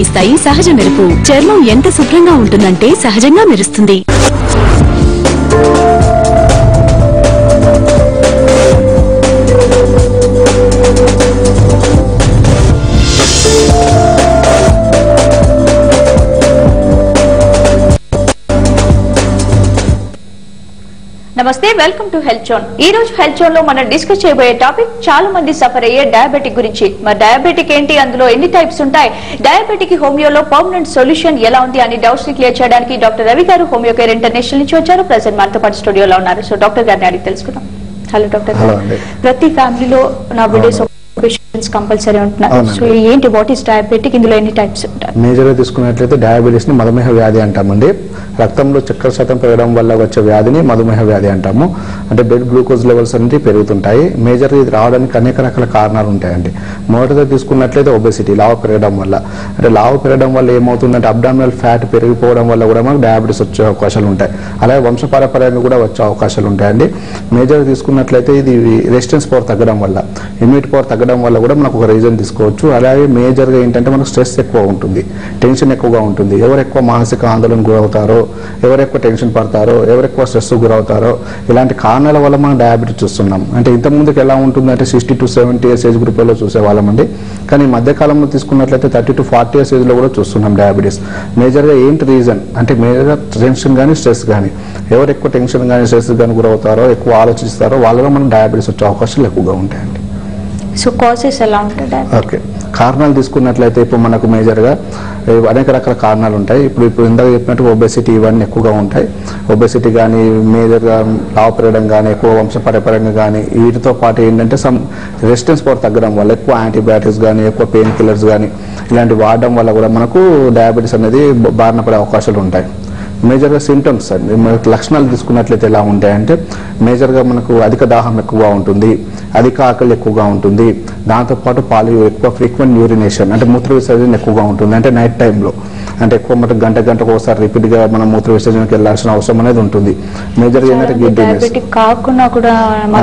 తగ్గిస్తాయి సహజ మెరుపు. చర్మం ఎంత శుభ్రంగా ఉంటుందంటే సహజంగా మెరుస్తుంది. నమస్తే, వెల్కమ్ టు హెల్త్ జోన్. ఈ రోజు హెల్త్ జోన్ లో మనం డిస్కస్ చేయబోయే టాపిక్ చాలా మంది సఫర్ అయ్యే డయాబెటిక్ గురించి. మరి డయాబెటిక్ ఏంటి, అందులో ఎన్ని టైప్స్ ఉంటాయి, డయాబెటిక్ హోమియోలో పర్మనెంట్ సొల్యూషన్ ఎలా ఉంది అని డౌట్స్ ని క్లియర్ చేయడానికి డాక్టర్ రవి గారు హోమియో కేర్ ఇంటర్నేషనల్ నుంచి వచ్చారు. ప్రెసెంట్ మనతో పాటు స్టూడియోలో ఉన్నారు. సో డాక్టర్ గారిని అడిగి తెలుసుకుందాం. హలో డాక్టర్ గారు. ప్రతి ఫ్యామిలీలో నా వీడియోస్ పేషెంట్స్ కంపల్సరీ ఉంటున్నారు. సో ఏంటి, వాట్ ఈస్ డయాబెటిక్, ఇందులో ఎన్ని టైప్స్ ఉంటాయి? మేజర్ గా తీసుకున్నట్లయితే డయాబెటీస్ ని మధుమేహ వ్యాధి అంటామండి. రక్తంలో చక్కెర శాతం పెరగడం వల్ల వచ్చే వ్యాధిని మధుమేహ వ్యాధి అంటాము. అంటే బ్లడ్ గ్లూకోజ్ లెవెల్స్ అనేది పెరుగుతుంటాయి. మేజర్ ఇది రావడానికి అనేక రకాల కారణాలు ఉంటాయండి. మొదటిగా తీసుకున్నట్లయితే ఒబెసిటీ, లావు పెరగడం వల్ల. అంటే లావు పెరగడం వల్ల ఏమవుతుందంటే అబ్డామినల్ ఫ్యాట్ పెరిగిపోవడం వల్ల కూడా మనకు డయాబెటీస్ వచ్చే అవకాశాలు ఉంటాయి. అలాగే వంశపారపర్యంగా కూడా వచ్చే అవకాశాలు ఉంటాయండి. మేజర్ తీసుకున్నట్లయితే ఇది రెసిస్టెన్స్ పవర్ తగ్గడం వల్ల, ఇమ్యూనిటీ పవర్ తగ్గడం వల్ల కూడా మనకు ఒక రీజన్ తీసుకోవచ్చు. అలాగే మేజర్గా ఏంటంటే మనకు స్ట్రెస్ ఎక్కువ ఉంటుంది, టెన్షన్ ఎక్కువగా ఉంటుంది. ఎవరు ఎక్కువ మానసిక ఆందోళన గురవుతారో, ఎవరు ఎక్కువ టెన్షన్ పడతారో, ఎవరు ఎక్కువ స్ట్రెస్ గురవుతారో, ఇలాంటి కారణాల వల్ల మనం డయాబెటీస్ చూస్తున్నాం. అంటే ఇంత ముందుకు ఎలా ఉంటుందంటే 60 to 70 years ఏజ్ గ్రూప్లో చూసేవాళ్ళమండి. కానీ ఈ మధ్యకాలంలో తీసుకున్నట్లయితే 30 to 40 years ఏజ్లో కూడా చూస్తున్నాం డయాబెటీస్. మేజర్గా ఏంటి రీజన్ అంటే మేజర్గా టెన్షన్ కానీ స్ట్రెస్ కానీ, ఎవరు ఎక్కువ టెన్షన్ కానీ స్ట్రెస్ కానీ గురవుతారో, ఎక్కువ ఆలోచిస్తారో వాళ్ళలో మనం డయాబెటీస్ వచ్చే అవకాశాలు ఎక్కువగా ఉంటాయండి. సో కాజెస్ ఎలా ఉంటాయి? ఓకే, కారణాలు తీసుకున్నట్లయితే ఇప్పుడు మనకు మేజర్గా అనేక రకాల కారణాలు ఉంటాయి. ఇప్పుడు ఇందాక చెప్పినట్టు ఒబెసిటీ ఇవన్నీ ఎక్కువగా ఉంటాయి. ఒబెసిటీ కానీ, మేజర్గా లావు పెరగడం కానీ, ఎక్కువ వంశపారపర్యంగా కానీ, వీటితో పాటు ఏంటంటే రెసిస్టెన్స్ పవర్ తగ్గడం వల్ల, ఎక్కువ యాంటీబయాటిక్స్ కానీ, ఎక్కువ పెయిన్ కిల్లర్స్ కానీ ఇలాంటివి వాడడం వల్ల కూడా మనకు డయాబెటీస్ అనేది బారిన పడే అవకాశాలు ఉంటాయి. మేజర్గా సిమ్టమ్స్ అండి, మనకు లక్షణాలు తీసుకున్నట్లయితే ఎలా ఉంటాయంటే మేజర్గా మనకు అధిక దాహం ఎక్కువగా ఉంటుంది, అధిక ఆకలి ఎక్కువగా ఉంటుంది, దాంతోపాటు ఎక్కువ ఫ్రీక్వెంట్ యూరినేషన్ అంటే మూత్ర విసర్జన ఎక్కువగా ఉంటుంది. అంటే నైట్ టైంలో అంటే ఎక్కువ మటుకు గంటకు ఒకసారి రిపీట్గా మనం మూత్ర విసర్జనకి వెళ్ళాల్సిన అవసరం అనేది ఉంటుంది. మేజర్గా ఏంటంటే డయాబెటిక్ కాకుండా కూడా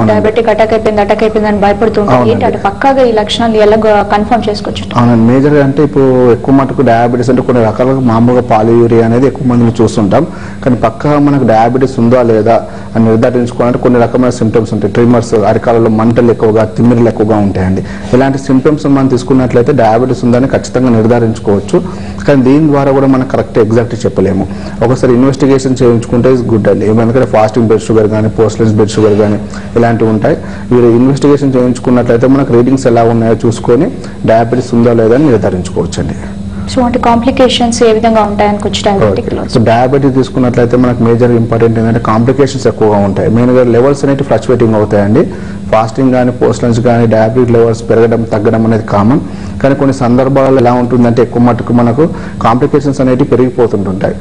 డయాబెటిక్ అటాక్ అయిపోయింది అని భయపడుతుంటారు. పక్కాగా ఈ లక్షణాలు ఎలా కన్ఫర్మ్ చేసుకోవచ్చు? అవునండి, మేజర్గా అంటే ఇప్పుడు ఎక్కువ మటుకు డయాబెటీస్ అంటే కొన్ని రకాలుగా మామూలుగా పాలియూరియా అనేది ఎక్కువ మందిని చూస్తుంటాం. కానీ పక్కగా మనకు డయాబెటీస్ ఉందా లేదా అని నిర్ధారించుకోవాలంటే కొన్ని రకమైన సిమ్టమ్స్ ఉంటాయి. ట్రిమర్స్, అరికాలలో మంటలు ఎక్కువగా, తిమ్మిరులు ఎక్కువగా ఉంటాయండి. ఇలాంటి సిమ్టమ్స్ మనం తీసుకున్నట్లయితే డయాబెటీస్ ఉందని ఖచ్చితంగా నిర్ధారించుకోవచ్చు. కానీ దీని ద్వారా కూడా మనం కరెక్ట్ ఎగ్జాక్ట్ చెప్పలేము. ఒకసారి ఇన్వెస్టిగేషన్ చేయించుకుంటే ఇస్ గుడ్ అండి. ఎందుకంటే ఫాస్టింగ్ బ్లడ్ షుగర్ కానీ, పోస్ట్లెస్ బ్లడ్ షుగర్ కానీ ఇలాంటివి ఉంటాయి. వీరు ఇన్వెస్టిగేషన్ చేయించుకున్నట్లయితే మనకు రీడింగ్స్ ఎలా ఉన్నాయో చూసుకొని డయాబెటీస్ ఉందా లేదా అని నిర్ధారించుకోవచ్చు అండి. సో అంటే కాంప్లికేషన్స్ ఏ విధంగా ఉంటాయనుకోవచ్చు డయాబెటిక్లో? సో డయాబెటీస్ తీసుకున్నట్లయితే మనకు మేజర్ ఇంపార్టెంట్ ఏంటంటే కాంప్లికేషన్స్ ఎక్కువగా ఉంటాయి. మెయిన్గా లెవెల్స్ అనేవి ఫ్లక్చువేటింగ్ అవుతాయండి. ఫాస్టింగ్ కానీ, పోస్ట్ లంచ్ కానీ డయాబెటిక్ లెవెల్స్ పెరగడం తగ్గడం అనేది కామన్. కానీ కొన్ని సందర్భాల్లో ఎలా ఉంటుందంటే ఎక్కువ మటుకు మనకు కాంప్లికేషన్స్ అనేవి పెరిగిపోతుంటాయి.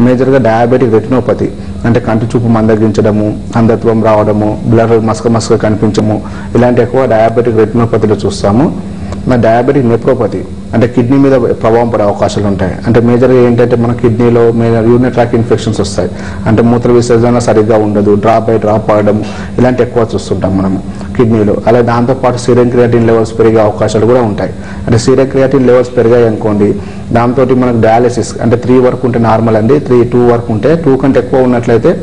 మేజర్గా డయాబెటిక్ రెటినోపతి అంటే కంటి చూపు మందగించడము, అంధత్వం రావడము, బ్లర్ మసక కనిపించము, ఇలాంటి ఎక్కువ డయాబెటిక్ రెటినోపతిలో చూస్తాము. డయాబెటిక్ నెఫ్రోపతి అంటే కిడ్నీ మీద ప్రభావం పడే అవకాశాలు ఉంటాయి. అంటే మేజర్గా ఏంటంటే మన కిడ్నీలో యూరినరీ ట్రాక్ ఇన్ఫెక్షన్స్ వస్తాయి. అంటే మూత్ర విసర్జన సరిగ్గా ఉండదు, డ్రాప్ పడడం ఇలాంటి ఎక్కువ చూస్తుంటాం మనము కిడ్నీలో. అలాగే దాంతోపాటు సీరం క్రియాటిన్ లెవెల్స్ పెరిగే అవకాశాలు కూడా ఉంటాయి. అంటే సీరం క్రియాటిన్ లెవెల్స్ పెరిగాయి అనుకోండి, దాంతో మనకు డయాలిసిస్ అంటే 3 వరకు ఉంటే నార్మల్ అండి, 2 వరకు ఉంటే 2 కంటే ఎక్కువ ఉన్నట్లయితే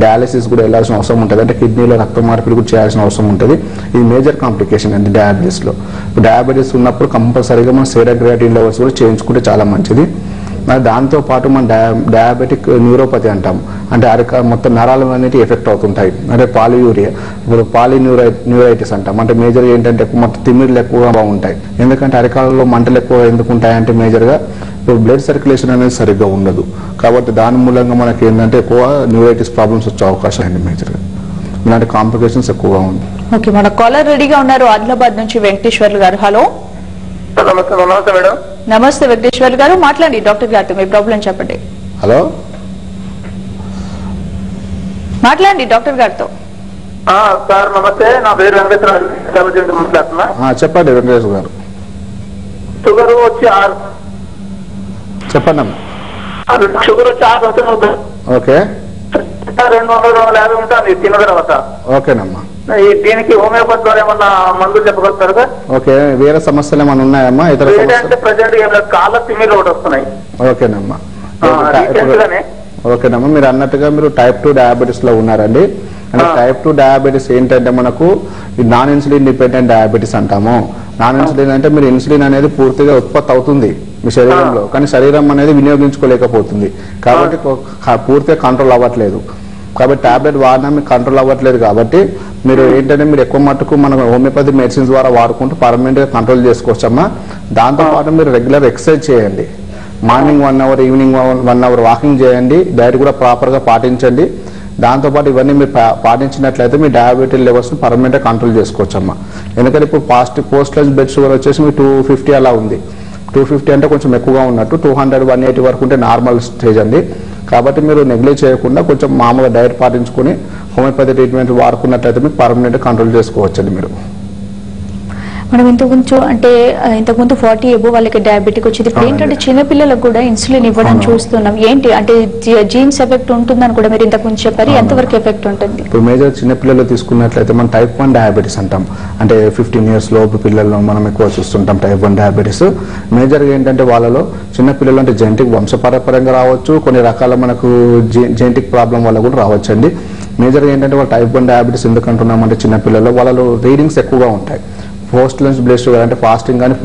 డయాలిసిస్ కూడా వెళ్ళాల్సిన అవసరం ఉంటుంది. అంటే కిడ్నీలో రక్త మార్పిడి కూడా చేయాల్సిన అవసరం ఉంటుంది. ఇది మేజర్ కాంప్లికేషన్ అండి డయాబెటీస్లో. డయాబెటీస్ ఉన్నప్పుడు కంపల్సరీగా మనం సీరం క్రియాటిన్ లెవెల్స్ కూడా చేయించుకుంటే చాలా మంచిది. మరి దాంతోపాటు మనం డయాబెటిక్ న్యూరోపతి అంటాం. అంటే మొత్తం నరాలు అనేవి ఎఫెక్ట్ అవుతుంటాయి. అంటే పాలియూరియా, ఇప్పుడు పాలిన్యూరైటిస్ అంటాం. అంటే మేజర్గా ఏంటంటే మొత్తం తిమ్మిర్లు ఎక్కువగా బాగుంటాయి. ఎందుకంటే అరికాలలో మంటలు ఎక్కువ ఎందుకు ఉంటాయంటే మేజర్గా ఇప్పుడు బ్లడ్ సర్క్యులేషన్ అనేది సరిగ్గా ఉండదు. కాబట్టి దాని మూలంగా మనకి ఏంటంటే ఎక్కువ న్యూరైటిస్ ప్రాబ్లమ్స్ వచ్చే అవకాశం అండి. మేజర్గా ఇలాంటి కాంప్లికేషన్స్ ఎక్కువగా ఉంది. ఓకే, మన కాలర్ రెడీగా ఉన్నారు ఆదిలాబాద్ నుంచి వెంకటేశ్వర్లు గారు. హలో. నమస్తే మేడం. నమస్తే వెంకటేశ్వర్లు గారు, మాట్లాడండి డాక్టర్ గారితో, మీ ప్రాబ్లం చెప్పండి. హలో, మాట్లాడండి డాక్టర్ గారితో. సార్ నమస్తే, నా పేరు వెంకటేశ్వర మాట్లాడుతున్నా. చెప్పండి వెంకటేశ్వర గారు. షుగర్ వచ్చి చెప్పండి అమ్మా. షుగర్ వచ్చి 6 ఓకే, 200-250 ఉంటుంది తిన్న తర్వాత. ఓకేనమ్మా. దీనికి హోమియోపతి ద్వారా ఏమన్నా మందులు చెప్పగలుగుతారు సార్? ఓకే, వేరే సమస్యలు ఏమైనా ఉన్నాయమ్మా? ఇతర అంటే ప్రజెంట్ ఏం లేదు, కాళ్ళ తిమ్మిర్లు ఒకటి వస్తున్నాయి. ఓకేనమ్మా. రీసెంట్గానే. ఓకేనమ్మా, మీరు అన్నట్టుగా మీరు టైప్ 2 డయాబెటీస్ లో ఉన్నారండి. అంటే టైప్ 2 డయాబెటీస్ ఏంటంటే మనకు నాన్ ఇన్సులిన్ డిపెండెంట్ డయాబెటీస్ అంటాము. నాన్ ఇన్సులిన్ అంటే మీరు ఇన్సులిన్ అనేది పూర్తిగా ఉత్పత్తి అవుతుంది మీ శరీరంలో, కానీ శరీరం అనేది వినియోగించుకోలేకపోతుంది కాబట్టి పూర్తిగా కంట్రోల్ అవ్వట్లేదు. కాబట్టి టాబ్లెట్ వాడినా మీకు కంట్రోల్ అవ్వట్లేదు కాబట్టి మీరు ఏంటంటే మీరు ఎక్కువ మట్టుకు మన హోమియోపతి మెడిసిన్స్ ద్వారా వాడుకుంటూ పర్మనెంట్ గా కంట్రోల్ చేసుకోవచ్చమ్మా. దాంతోపాటు మీరు రెగ్యులర్ ఎక్సర్సైజ్ చేయండి. Morning 1 hour, evening 1 hour walking చేయండి. డైట్ కూడా ప్రాపర్ గా పాటించండి. దాంతోపాటు ఇవన్నీ మీరు పాటించినట్లయితే మీ డయాబెటీస్ లెవెల్స్ పర్మనెంట్ గా కంట్రోల్ చేసుకోవచ్చమ్మా. ఎందుకంటే ఇప్పుడు పోస్ట్ లంచ్ బ్లడ్ షుగర్ వచ్చేసి మీ 250 అలా ఉంది. 250 అంటే కొంచెం ఎక్కువగా ఉన్నట్టు. 200, 180 వరకు ఉంటే నార్మల్ స్టేజ్ అండి. కాబట్టి మీరు నెగ్లెక్ట్ చేయకుండా కొంచెం మామూలుగా డైట్ పాటించుకుని హోమియోపతి ట్రీట్మెంట్ వాడుకున్నట్లయితే మీకు పర్మనెంట్ కంట్రోల్ చేసుకోవచ్చండి మీరు. మనం ఇంతకుముందు 40 ఎబో వాళ్ళకి డయాబెటిక్ వచ్చింది. ఇప్పుడు ఏంటంటే చిన్నపిల్లలకు కూడా ఇన్సులిన్ ఇవ్వడం చూస్తున్నాం. ఏంటి అంటే జీన్స్ ఎఫెక్ట్ ఉంటుందని కూడా మీరు ఇంతకుముందు చెప్పారు, ఎంతవరకు ఎఫెక్ట్ ఉంటుంది? ఇప్పుడు మేజర్ చిన్నపిల్లలు తీసుకున్నట్లయితే మనం టైప్ 1 డయాబెటీస్ అంటాం. అంటే 15 years లోపు పిల్లల్లో మనం ఎక్కువ చూస్తుంటాం టైప్ 1 డయాబెటీస్. మేజర్గా ఏంటంటే వాళ్ళలో చిన్నపిల్లలు అంటే జెనెటిక్ వంశపారంపర్యంగా రావచ్చు, కొన్ని రకాల మనకు జెనెటిక్ ప్రాబ్లం వల్ల కూడా రావచ్చు అండి. మేజర్గా ఏంటంటే వాళ్ళు టైప్ 1 డయాబెటీస్ ఎందుకు అంటున్నామంటే చిన్నపిల్లల్లో వాళ్ళలో రీడింగ్స్ ఎక్కువగా ఉంటాయి. పోస్ట్ లంచ్ బ్లడ్ షుగర్ అంటే ఫాస్టింగ్ కానీ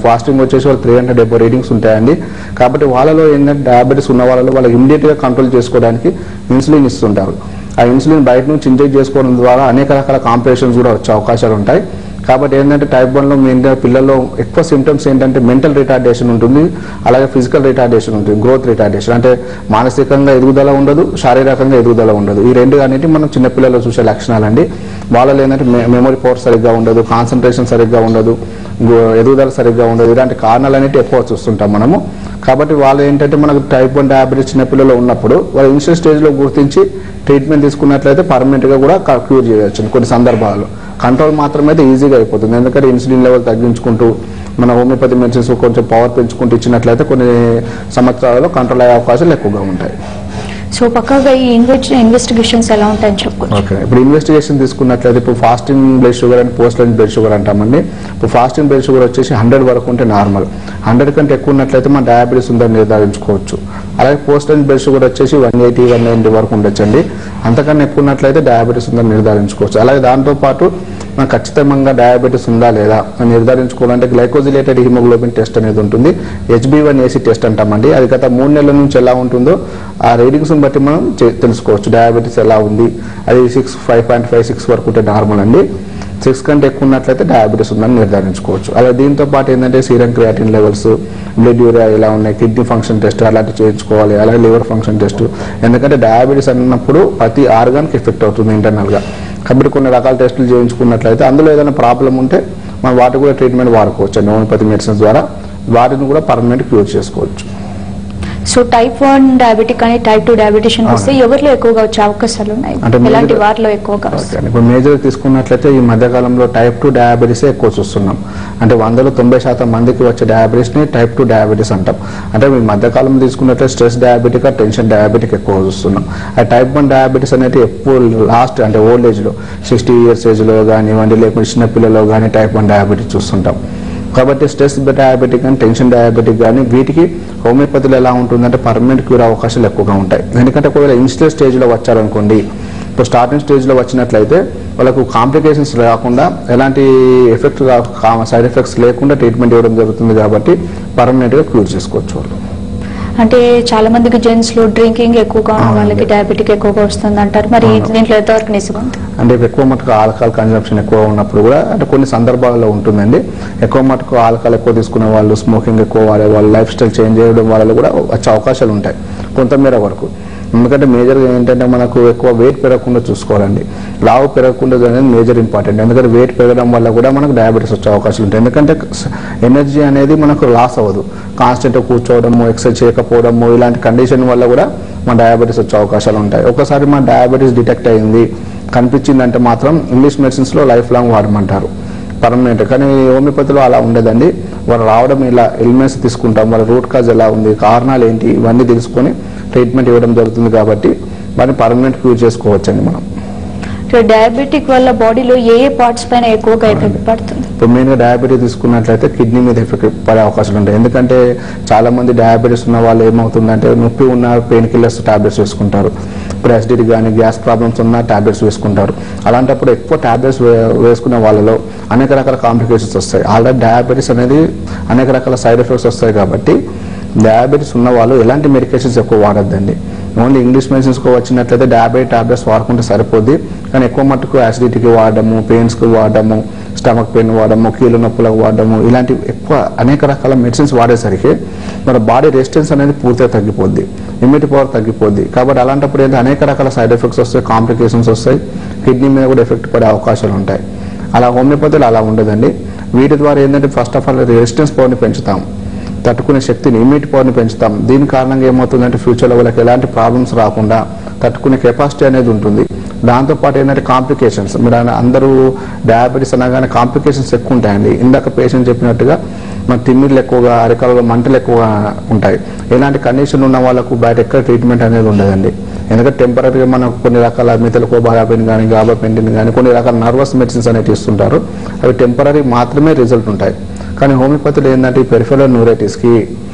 ఫాస్టింగ్ వచ్చేసి వాళ్ళు 370 రీడింగ్స్ ఉంటాయండి. కాబట్టి వాళ్ళలో ఏంటంటే డయాబెటీస్ ఉన్న వాళ్ళలో ఇమ్మీడియట్ గా కంట్రోల్ చేసుకోవడానికి ఇన్సులిన్ ఇస్తుంటారు. ఆ ఇన్సులిన్ బయట నుంచి ఇంజెక్ట్ చేసుకోవడం ద్వారా అనేక రకాల కాంప్లికేషన్స్ కూడా వచ్చే అవకాశాలు ఉంటాయి. కాబట్టి ఏంటంటే టైప్ 1 లో పిల్లల్లో ఎక్కువ సిమ్టమ్స్ ఏంటంటే మెంటల్ రిటార్డేషన్ ఉంటుంది, అలాగే ఫిజికల్ రిటార్డేషన్ ఉంటుంది, గ్రోత్ రిటార్డేషన్ అంటే మానసికంగా ఎదుగుదల ఉండదు, శారీరకంగా ఎదుగుదల ఉండదు. ఈ రెండు అనేది మనం చిన్నపిల్లల్లో చూసే లక్షణాలండి. వాళ్ళలో ఏంటంటే మెమరీ పవర్ సరిగ్గా ఉండదు, కాన్సన్ట్రేషన్ సరిగ్గా ఉండదు, ఎదుగుదల సరిగ్గా ఉండదు. ఇలాంటి కారణాలు అనేవి ఎక్కువ చూస్తుంటాం మనము. కాబట్టి వాళ్ళు ఏంటంటే మనకు టైప్ 1 డయాబెటీస్ చిన్నపిల్లలు ఉన్నప్పుడు వాళ్ళు ఇనిషియల్ స్టేజ్ లో గుర్తించి ట్రీట్మెంట్ తీసుకున్నట్లయితే పర్మనెంట్ గా కూడా క్యూర్ చేయవచ్చు. కొన్ని సందర్భాల్లో కంట్రోల్ మాత్రమే అయితే ఈజీగా అయిపోతుంది. ఎందుకంటే ఇన్సులిన్ లెవెల్ తగ్గించుకుంటూ మన హోమియోపతి మెడిసిన్స్ కొంచెం పవర్ పెంచుకుంటూ ఇచ్చినట్లయితే కొన్ని సంవత్సరాలలో కంట్రోల్ అయ్యే అవకాశాలు ఎక్కువగా ఉంటాయి. సో పక్కగా ఈ ఇన్వెస్టిగేషన్స్ ఎలా ఉంటాయని చెప్పుకోవచ్చు. ఓకే, ఇప్పుడు ఇన్వెస్టిగేషన్ తీసుకున్నట్లయితే ఇప్పుడు fasting blood sugar and post lunch blood sugar అంటామండి. ఇప్పుడు ఫాస్టింగ్ బ్లడ్ షుగర్ వచ్చేసి 100 వరకు ఉంటే నార్మల్, 100 కంటే ఎక్కువ ఉన్నట్లయితే మన డయాబెటీస్ ఉందని నిర్ధారించుకోవచ్చు. అలాగే పోస్ట్ లంచ్ బ్లడ్ షుగర్ వచ్చేసి 180, 190 వరకు ఉండొచ్చండి. అంతకన్నా ఎక్కువ ఉన్నట్లయితే డయాబెటీస్ ఉందని నిర్ధారించుకోవచ్చు. అలాగే దాంతోపాటు మనకు ఖచ్చితంగా డయాబెటీస్ ఉందా లేదా అని నిర్ధారించుకోవాలంటే గ్లైకోజిలేటెడ్ హిమోగ్లోబిన్ టెస్ట్ అనేది ఉంటుంది. HbA1c టెస్ట్ అంటామండి. అది గత 3 నెలల నుంచి ఎలా ఉంటుందో ఆ రీడింగ్స్ బట్టి మనం తెలుసుకోవచ్చు డయాబెటీస్ ఎలా ఉంది. అది 5.5, 6 వరకు ఉంటే నార్మల్ అండి. 6 కంటే ఎక్కువ ఉన్నట్లయితే డయాబెటీస్ ఉందని నిర్ధారించుకోవచ్చు. అలా దీంతో పాటు ఏంటంటే serum creatinine levels, blood urea ఎలా ఉన్నాయి, కిడ్నీ ఫంక్షన్ టెస్ట్ అలాంటివి చేయించుకోవాలి. అలాగే లివర్ ఫంక్షన్ టెస్ట్. ఎందుకంటే డయాబెటీస్ అన్నప్పుడు ప్రతి ఆర్గాన్కి ఎఫెక్ట్ అవుతుంది ఇంటర్నల్ గా. కాబట్టి కొన్ని రకాల టెస్టులు చేయించుకున్నట్లయితే అందులో ఏదైనా ప్రాబ్లం ఉంటే మనం వాటికి కూడా ట్రీట్మెంట్ వాడుకోవచ్చు అండి. హోమియోపతి మెడిసిన్స్ ద్వారా వాటిని కూడా పర్మనెంట్ క్యూర్ చేసుకోవచ్చు. సో టైప్ 1 డయాబెటిక్ అని టైప్ 2 డయాబెటిషన్ వస్తే ఎవరిలో ఎక్కువగా వచ్చే అవకాశాలు ఉన్నాయి? ఎలాంటి వారిలో ఎక్కువగా? ఇప్పుడు మేజర్ తీసుకున్నట్లయితే ఈ మధ్యకాలంలో టైప్ 2 డయాబెటీస్ ఎక్కువ చూస్తున్నాం. అంటే 100లో 90% మందికి వచ్చే డయాబెటీస్ ని టైప్ 2 డయాబెటీస్ అంటాం. అంటే ఈ మధ్యకాలంలో తీసుకున్నట్లయితే స్ట్రెస్ డయాబెటిక్, టెన్షన్ డయాబెటిక్ ఎక్కువ చూస్తున్నాం. ఆ టైప్ 1 డయాబెటీస్ అనేది ఎక్కువ లాస్ట్ అంటే ఓల్డ్ ఏజ్ లో 60 years ఏజ్ లో కానివ్వండి, లేకపోతే చిన్న పిల్లల్లో కానీ టైప్ 1 డయాబెటీస్ చూస్తుంటాం. కాబట్టి స్ట్రెస్ డయాబెటిక్ కానీ టెన్షన్ డయాబెటిక్ కానీ వీటికి హోమియోపతిలో ఎలా ఉంటుందంటే పర్మనెంట్ క్యూర్ అవకాశాలు ఎక్కువగా ఉంటాయి. ఎందుకంటే ఒకవేళ ఇనిషియల్ స్టేజ్ లో వచ్చారనుకోండి, ఇప్పుడు స్టార్టింగ్ స్టేజ్ లో వచ్చినట్లయితే వాళ్ళకు కాంప్లికేషన్స్ రాకుండా ఎలాంటి ఎఫెక్ట్ సైడ్ ఎఫెక్ట్స్ లేకుండా ట్రీట్మెంట్ ఇవ్వడం జరుగుతుంది. కాబట్టి పర్మనెంట్ గా క్యూర్ చేసుకోవచ్చు వాళ్ళు. అంటే చాలా మందికి జెంట్స్ లో డ్రింకింగ్ ఎక్కువగా ఉన్న వాళ్ళకి డయాబెటిక్ ఎక్కువగా వస్తుంది అంటారు. మరి దీంట్లో ఎంతవరకు నిజం? అంటే ఎక్కువ మటుకు ఆల్కహాల్ కన్జంప్షన్ ఎక్కువ ఉన్నప్పుడు కూడా అంటే కొన్ని సందర్భాల్లో ఉంటుందండి. ఎక్కువ మటుకు ఆల్కహాల్ ఎక్కువ తీసుకునే వాళ్ళు, స్మోకింగ్ ఎక్కువ వాడే వాళ్ళు, లైఫ్ స్టైల్ చేంజ్ చేయడం వల్ల కూడా వచ్చే అవకాశాలు ఉంటాయి కొంతమేర వరకు. ఎందుకంటే మేజర్గా ఏంటంటే మనకు ఎక్కువ వెయిట్ పెరగకుండా చూసుకోవాలండి. లావు పెరగకుండా అనేది మేజర్ ఇంపార్టెంట్. ఎందుకంటే వెయిట్ పెరగడం వల్ల కూడా మనకు డయాబెటీస్ వచ్చే అవకాశాలు ఉంటాయి. ఎందుకంటే ఎనర్జీ అనేది మనకు లాస్ అవ్వదు. కాన్స్టెంట్గా కూర్చోవడము, ఎక్సర్సైజ్ చేయకపోవడము, ఇలాంటి కండిషన్ వల్ల కూడా మన డయాబెటీస్ వచ్చే అవకాశాలు ఉంటాయి. ఒకసారి మన డయాబెటీస్ డిటెక్ట్ అయింది కనిపించిందంటే మాత్రం ఇంగ్లీష్ మెడిసిన్స్ లో లైఫ్ లాంగ్ వాడమంటారు పర్మనెంట్. కానీ హోమియోపతిలో అలా ఉండదండి. వాళ్ళు రావడం ఇలా ఇల్నెస్ తీసుకుంటాం, వాళ్ళ రూట్ కాజ్ ఎలా ఉంది, కారణాలు ఏంటి, ఇవన్నీ తెలుసుకొని ట్రీట్మెంట్ ఇవ్వడం జరుగుతుంది. కాబట్టి వాటిని పర్మనెంట్ క్యూర్ చేసుకోవచ్చండి మనం. డయాబెటిక్ వల్ల బాడీలో ఏ పార్ట్స్ పైన ఎక్కువగా ఎఫెక్ట్ పడుతుంది? ఇప్పుడు మెయిన్గా డయాబెటీస్ తీసుకున్నట్లయితే కిడ్నీ మీద ఎఫెక్ట్ పడే అవకాశాలు ఉంటాయి. ఎందుకంటే చాలా మంది డయాబెటీస్ ఉన్న వాళ్ళు ఏమవుతుందంటే నొప్పి ఉన్న పెయిన్ కిల్లర్స్ టాబ్లెట్స్ వేసుకుంటారు. ఇప్పుడు అసిడిటీ కానీ గ్యాస్ ప్రాబ్లమ్స్ ఉన్న టాబ్లెట్స్ వేసుకుంటారు. అలాంటప్పుడు ఎక్కువ టాబ్లెట్స్ వేసుకునే వాళ్ళలో అనేక రకాల కాంప్లికేషన్స్ వస్తాయి. ఆల్రెడీ డయాబెటీస్ అనేది అనేక రకాల సైడ్ ఎఫెక్ట్స్ వస్తాయి కాబట్టి డయాబెటీస్ ఉన్న వాళ్ళు ఎలాంటి మెడికేషన్స్ ఎక్కువ వాడద్దండి. ఓన్లీ ఇంగ్లీష్ మెడిసిన్స్కి వచ్చినట్లయితే డయాబెటిక్ టాబ్లెట్స్ వాడుకుంటే సరిపోద్ది. కానీ ఎక్కువ మట్టుకు యాసిడిటీకి వాడడము, పెయిన్స్కి వాడడము, స్టమక్ పెయిన్ వాడడము, కీళ్ళ నొప్పులకు వాడడము, ఇలాంటి ఎక్కువ అనేక రకాల మెడిసిన్స్ వాడేసరికి మన బాడీ రెసిస్టెన్స్ అనేది పూర్తిగా తగ్గిపోద్ది, ఇమ్యూనిటీ పవర్ తగ్గిపోద్ది. కాబట్టి అలాంటప్పుడు ఏంటంటే అనేక రకాల సైడ్ ఎఫెక్ట్స్ వస్తాయి, కాంప్లికేషన్స్ వస్తాయి, కిడ్నీ మీద కూడా ఎఫెక్ట్ పడే అవకాశాలు ఉంటాయి. అలా హోమియోపతిలో అలా ఉండదండి. వీటి ద్వారా ఏంటంటే ఫస్ట్ ఆఫ్ ఆల్ రెసిస్టెన్స్ పవర్ని పెంచుతాం, తట్టుకునే శక్తిని, ఇమ్యూనిటీ పవర్ని పెంచుతాం. దీని కారణంగా ఏమవుతుందంటే ఫ్యూచర్లో వాళ్ళకి ఎలాంటి ప్రాబ్లమ్స్ రాకుండా తట్టుకునే కెపాసిటీ అనేది ఉంటుంది. దాంతోపాటు ఏంటంటే కాంప్లికేషన్స్, మీరు అందరూ డయాబెటీస్ అనగానే కాంప్లికేషన్స్ ఎక్కువ ఉంటాయండి. ఇందాక పేషెంట్ చెప్పినట్టుగా మన తిమ్మిర్లు ఎక్కువగా, అరికాలలో మంటలు ఎక్కువగా ఉంటాయి. ఇలాంటి కండిషన్ ఉన్న వాళ్ళకు బయట ఎక్కడ ట్రీట్మెంట్ అనేది ఉండదండి. ఎందుకంటే టెంపరీగా మనకు కొన్ని రకాల మిథైల్కోబాలాపెన్ కానీ, గాబాపెంటిన్ కానీ కొన్ని రకాల నర్వస్ మెడిసిన్స్ అనేవి ఇస్తుంటారు. అవి టెంపరీ మాత్రమే రిజల్ట్ ఉంటాయి. కానీ హోమియోపతిలో ఏంటంటే పెరిఫెరల్ న్యూరైటిస్కి,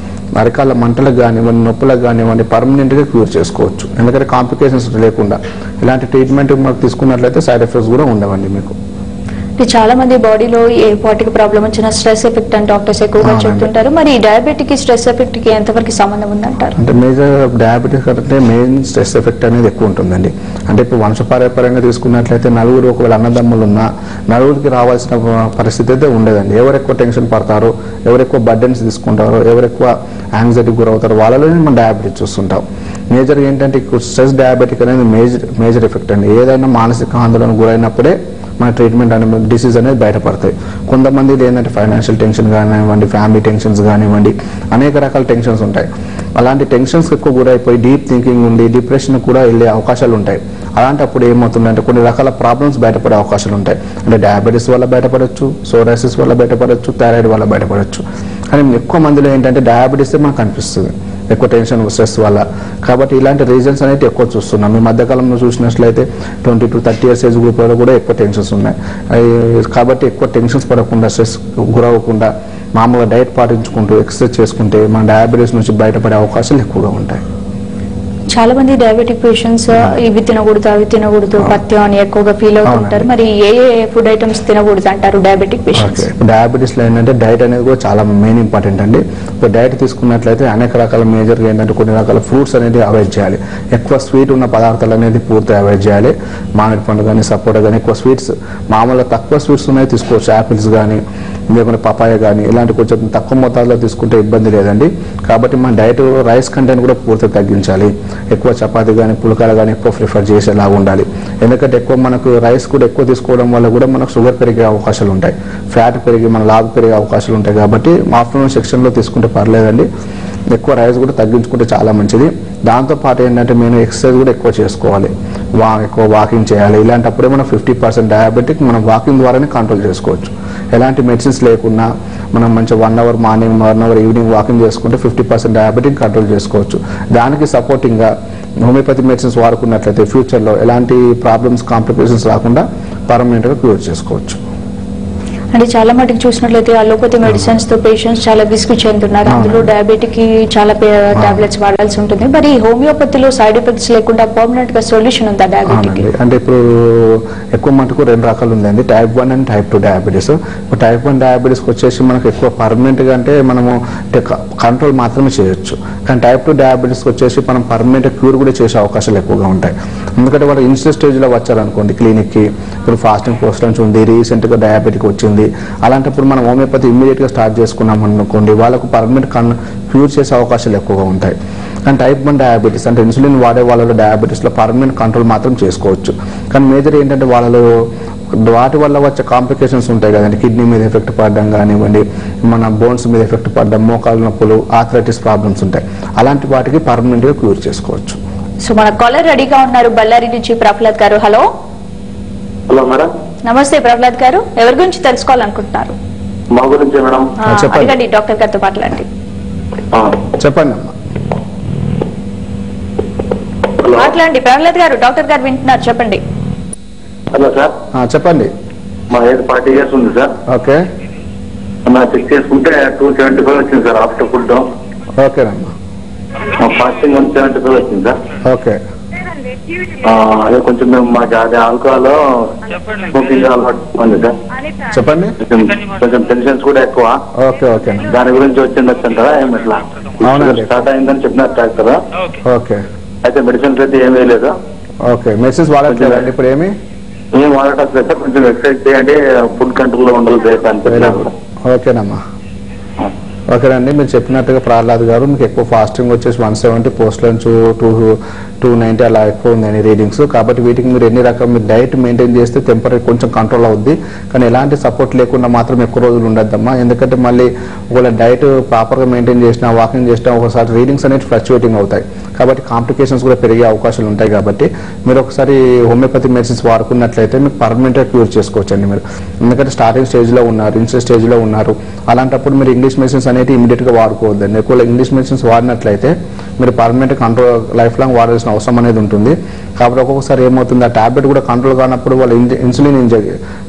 అరికాల మంటలకు కానివ్వండి, నొప్పులకు కానివ్వండి పర్మనెంట్గా క్యూర్ చేసుకోవచ్చు. ఎందుకంటే కాంప్లికేషన్స్ లేకుండా ఇలాంటి ట్రీట్మెంట్ మనకు తీసుకున్నట్లయితే సైడ్ ఎఫెక్ట్స్ కూడా ఉండవండి మీకు. చాలా మంది బాడీలో ఏ పార్టీకి ప్రాబ్లం వచ్చినా స్ట్రెస్ ఎఫెక్ట్ అని డాక్టర్స్ ఎక్కువగా చెప్తుంటారు. మరి డయాబెటిక్ కి స్ట్రెస్ ఎఫెక్ట్ కి ఎంతవరకు సంబంధం ఉందంటారు? అంటే మేజర్ డయాబెటిక్ అంటే మెయిన్ స్ట్రెస్ ఎఫెక్ట్ అనేది ఎక్కువ ఉంటుందండి. అంటే ఇప్పుడు వంశపారంపర్యంగా తీసుకున్నట్లయితే నలుగురు ఒకవేళ అన్నదమ్ములు ఉన్నా నలుగురికి రావాల్సిన పరిస్థితి అయితే ఉండదండి. ఎవరు ఎక్కువ టెన్షన్ పడతారో, ఎవరు ఎక్కువ బర్డెన్స్ తీసుకుంటారో, ఎవరు ఎక్కువ యాంగ్జైటీకి గురవుతారో వాళ్ళలోనే మనం డయాబెటిక్ చూస్తుంటాం. మేజర్ ఏంటంటే స్ట్రెస్ డయాబెటిక్ అనేది మేజర్ ఎఫెక్ట్ అండి. ఏదైనా మానసిక ఆందోళన గురైనప్పుడే మన ట్రీట్మెంట్ అనేది డిసీజ్ అనేది బయటపడతాయి. కొంతమంది ఏంటంటే ఫైనాన్షియల్ టెన్షన్ కానివ్వండి, ఫ్యామిలీ టెన్షన్స్ కానివ్వండి, అనేక రకాల టెన్షన్స్ ఉంటాయి. అలాంటి టెన్షన్స్కి ఎక్కువ గురైపోయి డీప్ థింకింగ్ ఉండి డిప్రెషన్ కూడా వెళ్ళే అవకాశాలు ఉంటాయి. అలాంటప్పుడు ఏమవుతుందంటే కొన్ని రకాల ప్రాబ్లమ్స్ బయటపడే అవకాశాలు ఉంటాయి. అంటే డయాబెటీస్ వల్ల బయటపడవచ్చు, సోరాసిస్ వల్ల బయటపడవచ్చు, థైరాయిడ్ వల్ల బయటపడవచ్చు. కానీ ఎక్కువ మందిలో ఏంటంటే డయాబెటీస్ మనకు కనిపిస్తుంది ఎక్కువ టెన్షన్, స్ట్రెస్ వల్ల. కాబట్టి ఇలాంటి రీజన్స్ అనేది ఎక్కువ చూస్తున్నాం. ఈ మధ్యకాలంలో చూసినట్లయితే 20 to 30 years ఏజ్ గ్రూప్లో కూడా ఎక్కువ టెన్షన్స్ ఉన్నాయి. కాబట్టి ఎక్కువ టెన్షన్స్ పడకుండా, స్ట్రెస్ గురవ్వకుండా మామూలుగా డైట్ పాటించుకుంటూ ఎక్సర్సైజ్ చేసుకుంటే మన డయాబెటీస్ నుంచి బయటపడే అవకాశాలు ఎక్కువగా ఉంటాయి. చాలా మంది డయాబెటిక్ పేషెంట్స్ ఇవి తినకూడదు, అవి తినకూడదు, పథ్యం అని ఎక్కువగా ఫీల్ అవుతుంటారు. మరి ఏ ఫుడ్ ఐటమ్స్ తినకూడదు అంటారు డయాబెటిక్ పేషెంట్స్? డయాబెటీస్ లో ఏంటంటే డైట్ అనేది కూడా చాలా మెయిన్ ఇంపార్టెంట్ అండి. ఇప్పుడు డైట్ తీసుకున్నట్లయితే అనేక రకాల మేజర్గా ఏంటంటే కొన్ని రకాల ఫ్రూట్స్ అనేది అవాయిడ్ చేయాలి. ఎక్కువ స్వీట్ ఉన్న పదార్థాలు అనేది పూర్తిగా అవాయిడ్ చేయాలి. మామిడి పండు కానీ, సపోటా కానీ, ఎక్కువ స్వీట్స్ మామూలుగా తక్కువ స్వీట్స్ ఉన్నాయి తీసుకోవచ్చు. యాపిల్స్ కానీ, లేకుంటే పపాయ కానీ ఇలాంటి కొంచెం తక్కువ మొత్తాల్లో తీసుకుంటే ఇబ్బంది లేదండి. కాబట్టి మన డైట్ రైస్ కంటెంట్ కూడా పూర్తిగా తగ్గించాలి. ఎక్కువ చపాతీ కానీ, పులకాలు కానీ ఎక్కువ ప్రిఫర్ చేసేలాగా ఉండాలి. ఎందుకంటే ఎక్కువ మనకు రైస్ కూడా ఎక్కువ తీసుకోవడం వల్ల కూడా మనకు షుగర్ పెరిగే అవకాశాలు ఉంటాయి, ఫ్యాట్ పెరిగి మన లావు పెరిగే అవకాశాలు ఉంటాయి. కాబట్టి ఆఫ్టర్నూన్ సెక్షన్లో తీసుకుంటే పర్లేదండి. ఎక్కువ రైస్ కూడా తగ్గించుకుంటే చాలా మంచిది. దాంతోపాటు ఏంటంటే మేము ఎక్సర్సైజ్ కూడా ఎక్కువ చేసుకోవాలి, ఎక్కువ వాకింగ్ చేయాలి. ఇలాంటప్పుడే మనం 50% డయాబెటిక్ మనం వాకింగ్ ద్వారానే కంట్రోల్ చేసుకోవచ్చు. ఎలాంటి మెడిసిన్స్ లేకున్నా మనం మంచిగా 1 hour morning, 1 hour evening walking చేసుకుంటే 50% డయాబెటిక్ కంట్రోల్ చేసుకోవచ్చు. దానికి సపోర్టింగ్గా హోమియోపతి మెడిసిన్స్ వాడుకున్నట్లయితే ఫ్యూచర్లో ఎలాంటి ప్రాబ్లమ్స్, కాంప్లికేషన్స్ రాకుండా పర్మనెంట్గా క్యూర్ చేసుకోవచ్చు. అంటే చాలా మటుకు చూసినట్లయితే అలోపతి మెడిసిన్స్ తో పేషెంట్స్ చాలా విసుగు చెందుతున్నారు. అందులో డయాబెటిక్ కి చాలా టాబ్లెట్స్ వాడాల్సి ఉంటుంది. మరి హోమియోపతిలో సైడ్ ఎఫెక్ట్స్ లేకుండా పర్మనెంట్ గా సొల్యూషన్ ఉందా డయాబెటిక్? అంటే ఇప్పుడు ఎక్కువ మటుకు 2 రకాలు ఉందండి, టైప్ 1 అండ్ టైప్ 2 డయాబెటీస్. ఇప్పుడు టైప్ 1 డయాబెటీస్ వచ్చేసి మనకు ఎక్కువ పర్మనెంట్ గా అంటే మనము కంట్రోల్ మాత్రమే చేయొచ్చు. కానీ టైప్ 2 డయాబెటీస్ వచ్చేసి మనం పర్మనెంట్ క్యూర్ కూడా చేసే అవకాశాలు ఎక్కువగా ఉంటాయి. ఎందుకంటే వాళ్ళు ఇనిషియల్ స్టేజ్ లో వచ్చారనుకోండి క్లినిక్ కి, ఇప్పుడు ఫాస్టింగ్ పోస్ట్ నుంచి ఉంది, రీసెంట్ గా డయాబెటిక్ వచ్చింది, అలాంటప్పుడు మనం హోమియోపతి ఇమ్మీడియట్ గా స్టార్ట్ చేసుకున్నాం అనుకోండి, వాళ్ళకు పర్మనెంట్ క్యూర్ చేసే అవకాశాలు ఎక్కువగా ఉంటాయి. కానీ టైప్ 1 డయాబెటీస్ అంటే ఇన్సులిన్ వాడే వాళ్ళలో డయాబెటీస్లో పర్మనెంట్ కంట్రోల్ మాత్రం చేసుకోవచ్చు. కానీ మేజర్ ఏంటంటే వాళ్ళలో వాటి వల్ల వచ్చే కాంప్లికేషన్స్ ఉంటాయి కదండి. కిడ్నీ మీద ఎఫెక్ట్ పడడం కానివ్వండి, మన బోన్స్ మీద ఎఫెక్ట్ పడడం, మోకాలు నొప్పులు, ఆర్థరైటిస్ ప్రాబ్లమ్స్ ఉంటాయి. అలాంటి వాటికి పర్మనెంట్గా క్యూర్ చేసుకోవచ్చు. సో మన కాలర్ రెడీగా ఉన్నారు, బళ్ళారి నుంచి ప్రహ్లాద్ గారు. హలో. Hello madam. నమస్తే ప్రహ్లాద్ గారు, ఎవరి గురించి తెలుసుకోవాలనుకుంటున్నారు? మా గురించి మేడం. అడగండి, డాక్టర్ గారితో మాట్లాడండి. చెప్పండి అమ్మా. మాట్లాడండి ప్రహ్లాద్ గారు, డాక్టర్ గారు వింటున్నారు, చెప్పండి. హలో సార్, చెప్పండి. మా ఏజ్ 40 years ఉంది సార్. ఓకే, నా చెక్ చేసుకుంటే 275 వచ్చింది సార్ ఆఫ్టర్ ఫుడ్. ఓకేనమ్మా. ఫాస్టింగ్ 175 వచ్చింది సార్. ఓకే, అదే కొంచెం మేము మాకు అదే ఆల్కహాల్ స్మోకింగ్ అలవాటు ఉంది సార్. చెప్పండి. కొంచెం టెన్షన్స్ కూడా ఎక్కువ. Okay, okay. దాని గురించి వచ్చిండొచ్చు అంటారా ఏమి ఇట్లా? అవునండి, స్టార్ట్ అయిందని చెప్పినారు డాక్టర్. ఓకే, అయితే మెడిసిన్స్ అయితే ఏమీ లేదు. ఓకే. మెడిసిన్స్ వాడట్లేదండి ఇప్పుడు? ఏమి వాడటం లేదు సార్. కొంచెం ఎక్సర్సైజ్ చేయండి, ఫుడ్ కంట్రోల్ లో ఉండాలి అని. ఓకేనమ్మా. ఓకేనండి, మీరు చెప్పినట్టుగా ప్రహ్లాద్ గారు మీకు ఎక్కువ ఫాస్టింగ్ వచ్చేసి 170, పోస్ట్ లంచ్ 290 అలా ఎక్కువ ఉందండి రీడింగ్స్. కాబట్టి వీటికి మీరు ఎన్ని రకాల మీరు డైట్ మెయింటైన్ చేస్తే టెంపరీ కొంచెం కంట్రోల్ అవుద్ది. కానీ ఎలాంటి సపోర్ట్ లేకుండా మాత్రం ఎక్కువ రోజులు ఉండద్దమ్మా. ఎందుకంటే మళ్ళీ ఒకవేళ డైట్ ప్రాపర్గా మెయింటైన్ చేసినా, వాకింగ్ చేసినా ఒకసారి రీడింగ్స్ అనేవి ఫ్లక్చువేటింగ్ అవుతాయి. కాబట్టి కాంప్లికేషన్స్ కూడా పెరిగే అవకాశాలు ఉంటాయి. కాబట్టి మీరు ఒకసారి హోమియోపతి మెడిసిన్స్ వాడుకున్నట్లయితే మీకు పర్మనెంట్గా క్యూర్ చేసుకోవచ్చండి మీరు. ఎందుకంటే స్టార్టింగ్ స్టేజ్లో ఉన్నారు, ఇనిషియల్ స్టేజ్లో ఉన్నారు. అలాంటప్పుడు మీరు ఇంగ్లీష్ మెడిసిన్స్ అనేది ఇమీడియట్గా వాడుకోవద్దండి. ఎక్కువ ఇంగ్లీష్ మెడిసిన్స్ వాడినట్లయితే మీరు పర్మనెంట్ కంట్రోల్ లైఫ్ లాంగ్ వాడాల్సిన అవసరం అనేది ఉంటుంది. కాబట్టి ఒక్కొక్కసారి ఏమవుతుంది, ఆ టాబ్లెట్ కూడా కంట్రోల్ కానప్పుడు వాళ్ళు ఇన్సులిన్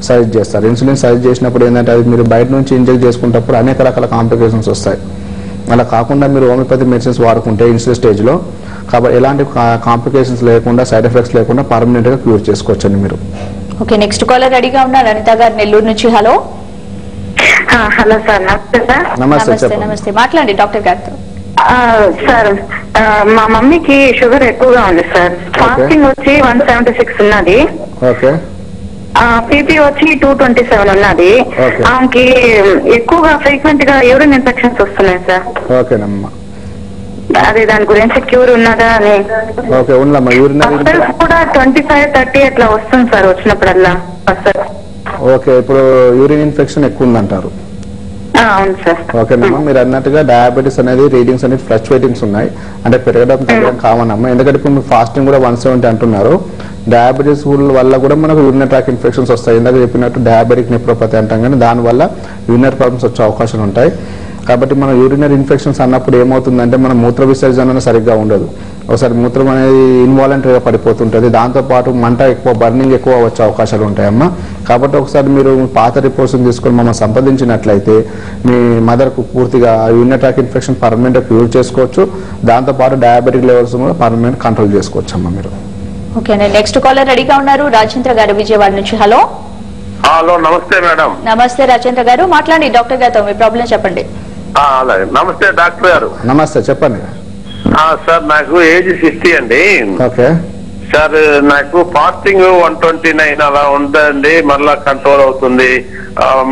సజెస్ట్ చేస్తారు. ఇన్సులిన్ సజెస్ట్ చేసినప్పుడు ఏంటంటే అది మీరు బయట నుంచి ఇంజెక్ట్ చేసుకున్నప్పుడు అనేక రకాల కాంప్లికేషన్స్ వస్తాయి. అలా కాకుండా మీరు హోమియోపతి మెడిసిన్స్ వాడుకుంటే ఇనిషియల్ స్టేజ్లో కాబట్టి ఎలాంటి కాంప్లికేషన్స్ లేకుండా, సైడ్ ఎఫెక్ట్స్ లేకుండా పర్మనెంట్గా క్యూర్ చేసుకోవచ్చండి మీరు. ఓకే, నెక్స్ట్ కాలర్ రెడీగా ఉన్నారు అనిత గారు నెల్లూరు నుంచి. హలో. హలో సార్, నమస్తే సార్. నమస్తే. నమస్తే, మాట్లాడండి డాక్టర్ గారితో. సార్, మా మమ్మీకి షుగర్ ఎక్కువగా ఉంది సార్. ఫాస్టింగ్ వచ్చి 176 ఉన్నది. ఓకే. పీపీ వచ్చి 227 ఉన్నది. ఆమెకి ఎక్కువగా ఫ్రీక్వెంట్ గా యూరిన్ ఇన్ఫెక్షన్స్ వస్తున్నాయి సార్. ఓకేనమ్మా. అదే దాని గురించి క్యూర్ ఉన్నదా అని. ఓకే, ఉన్నమ్మా. యూరినరీ కూడా 25-30 అట్లా వస్తుంది సార్ వచ్చినప్పుడల్లా. ఓకే, ఇప్పుడు యూరిన్ ఇన్ఫెక్షన్ ఎక్కువ ఉందంటారు. అవును సార్. ఓకేనమ్మా, మీరు అన్నట్టుగా డయాబెటీస్ అనేది రీడింగ్స్ అనేది ఫ్లక్చువేటింగ్స్ ఉన్నాయి. అంటే పెరగడం తగ్గడం కామన్ అమ్మా. ఎందుకంటే ఇప్పుడు మీరు ఫాస్టింగ్ కూడా 170 అంటున్నారు. డయాబెటీస్ వల్ల కూడా మనకు యూరినరీ ట్రాక్ ఇన్ఫెక్షన్స్ వస్తాయి. ఇందాక చెప్పినట్టు డయాబెటిక్ నెఫ్రోపతి అంటాం, కానీ దానివల్ల యూరినరీ ప్రాబ్లమ్స్ వచ్చే అవకాశాలు ఉంటాయి. కాబట్టి మన యూరినరీ ఇన్ఫెక్షన్స్ అన్నప్పుడు ఏమవుతుందంటే మన మూత్ర విసర్జన సరిగ్గా ఉండదు. ఒకసారి మూత్రం అనేది ఇన్వాలంటరీగా పడిపోతుంటుంది. దాంతోపాటు మంట ఎక్కువ, బర్నింగ్ ఎక్కువ వచ్చే అవకాశాలు ఉంటాయమ్మా. కాబట్టి ఒకసారి మీరు పాత రిపోర్ట్స్ తీసుకొని మమ్మల్ని సంప్రదించినట్లయితే మీ మదర్కు పూర్తిగా యూరినరీ ట్రాక్ ఇన్ఫెక్షన్ పర్మనెంట్గా క్యూర్ చేసుకోవచ్చు. దాంతోపాటు డయాబెటిక్ లెవెల్స్ కూడా పర్మనెంట్ కంట్రోల్ చేసుకోవచ్చు అమ్మా మీరు. ఓకే, నెక్స్ట్ కాలర్ రెడీగా ఉన్నారు రాజేంద్ర గారు విజయవాడ నుంచి. హలో. హలో, నమస్తే మేడం. నమస్తే రాజేంద్ర గారు, మాట్లాడండి డాక్టర్ గారితో, మీ ప్రాబ్లం చెప్పండి. అలాగే. నమస్తే డాక్టర్ గారు. నమస్తే, చెప్పండి. సార్, నాకు ఏజ్ 60 అండి. ఓకే సార్, నాకు ఫాస్టింగ్ 129 అలా ఉందండి, మళ్ళా కంట్రోల్ అవుతుంది.